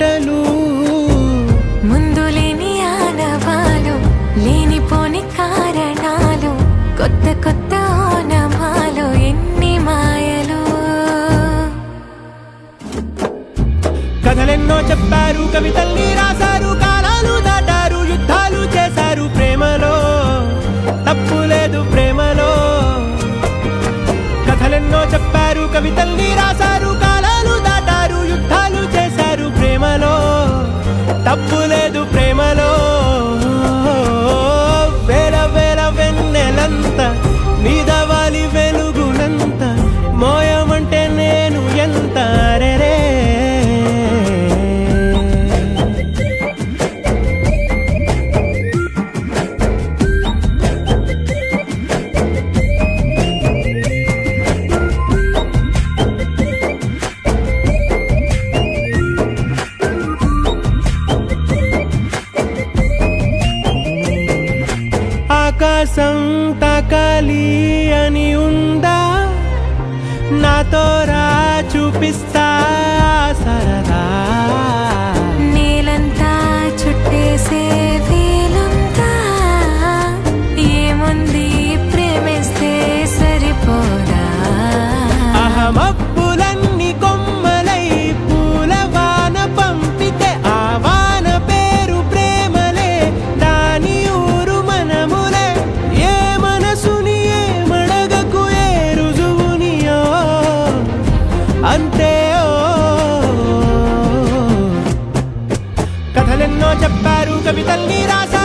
ఆశలు ముందు లేని ఆనవాలు లేనిపోని కారణాలు కొత్త కొత్త ఓనమాలు ఎన్ని మాయలు కథలెన్నో చెప్పారు కవితల్ని రాశారు కాలాలు దాటారు యుద్ధాలు చేశారు ప్రేమలో తప్పు లేదు ప్రేమలో కథలెన్నో చెప్పారు కవితల్ని రాశారు కాలాలు దాటారు యుద్ధాలు చేశారు ప్రేమలో తప్పు లేదు ప్రేమలో వేల వేల వెన్నెలంత నీదవాలి వెలుగునంత మోయమంటే నేను ఎంత రే ఆకాశం తాకాలి అని ఉందా నాతో రా చూపిస్తా సరదా నేలంతా చుట్టేసే వీలుందా ఏముంది ప్రేమిస్తే సరిపోదా అహమప్పులన్నీ కొమ్మలై పూలవాన పంపితే ఆ వాన పేరు ప్రేమలే దాని ఊరు మనములే ఏ మనసుని ఏ మడగకు ఏ రుజువునియో అంతే కథలెన్నో చెప్పారు కవితల్ని రాశారు